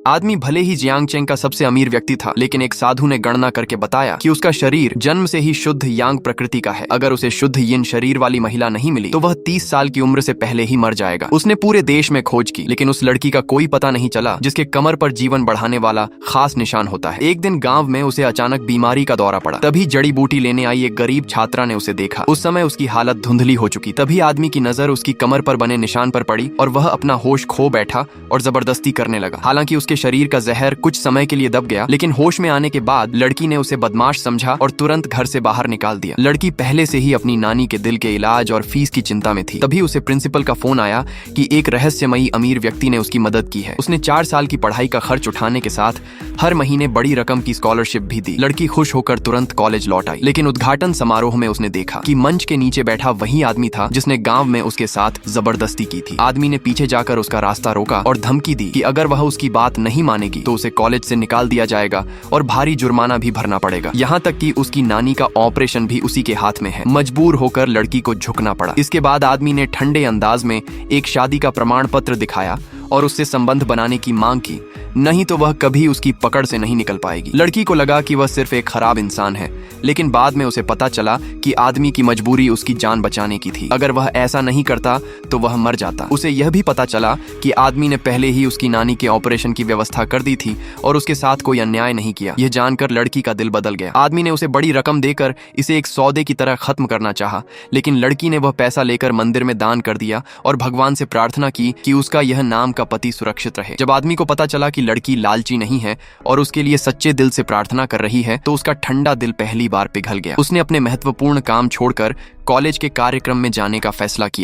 आदमी भले ही Jiang Cheng का सबसे अमीर व्यक्ति था, लेकिन एक साधु ने गणना करके बताया कि उसका शरीर जन्म से ही शुद्ध यांग प्रकृति का है। अगर उसे शुद्ध यिन शरीर वाली महिला नहीं मिली तो वह 30 साल की उम्र से पहले ही मर जाएगा। उसने पूरे देश में खोज की, लेकिन उस लड़की का कोई पता नहीं चला जिसके कमर पर जीवन बढ़ाने वाला खास निशान होता है। एक दिन गाँव में उसे अचानक बीमारी का दौरा पड़ा। तभी जड़ी बूटी लेने आई एक गरीब छात्रा ने उसे देखा। उस समय उसकी हालत धुंधली हो चुकी। तभी आदमी की नजर उसकी कमर पर बने निशान पर पड़ी और वह अपना होश खो बैठा और जबरदस्ती करने लगा। हालांकि उसके शरीर का जहर कुछ समय के लिए दब गया, लेकिन होश में आने के बाद लड़की ने उसे बदमाश समझा और तुरंत घर से बाहर निकाल दिया। लड़की पहले से ही अपनी नानी के दिल के इलाज और फीस की चिंता में थी। तभी उसे प्रिंसिपल का फोन आया कि एक रहस्यमयी अमीर व्यक्ति ने उसकी मदद की है। उसने 4 साल की पढ़ाई का खर्च उठाने के साथ हर महीने बड़ी रकम की स्कॉलरशिप भी दी। लड़की खुश होकर तुरंत कॉलेज लौट आई, लेकिन उद्घाटन समारोह में उसने देखा कि मंच के नीचे बैठा वही आदमी था जिसने गांव में उसके साथ जबरदस्ती की थी। आदमी ने पीछे जाकर उसका रास्ता रोका और धमकी दी कि अगर वह उसकी बात नहीं मानेगी तो उसे कॉलेज से निकाल दिया जाएगा और भारी जुर्माना भी भरना पड़ेगा। यहाँ तक कि उसकी नानी का ऑपरेशन भी उसी के हाथ में है। मजबूर होकर लड़की को झुकना पड़ा। इसके बाद आदमी ने ठंडे अंदाज में एक शादी का प्रमाण पत्र दिखाया और उससे संबंध बनाने की मांग की, नहीं तो वह कभी उसकी पकड़ से नहीं निकल पाएगी। लड़की को लगा कि वह सिर्फ एक खराब इंसान है, लेकिन बाद में उसे पता चला कि आदमी की मजबूरी उसकी जान बचाने की थी। अगर वह ऐसा नहीं करता तो वह मर जाता। उसे यह भी पता चला कि आदमी ने पहले ही उसकी नानी के ऑपरेशन की व्यवस्था कर दी थी और उसके साथ कोई अन्याय नहीं किया। यह जानकर लड़की का दिल बदल गया। आदमी ने उसे बड़ी रकम देकर इसे एक सौदे की तरह खत्म करना चाहा, लेकिन लड़की ने वह पैसा लेकर मंदिर में दान कर दिया और भगवान से प्रार्थना की कि उसका यह नाम का पति सुरक्षित रहे। जब आदमी को पता चला कि लड़की लालची नहीं है और उसके लिए सच्चे दिल से प्रार्थना कर रही है, तो उसका ठंडा दिल पहली बार पिघल गया। उसने अपने महत्वपूर्ण काम छोड़कर कॉलेज के कार्यक्रम में जाने का फैसला किया।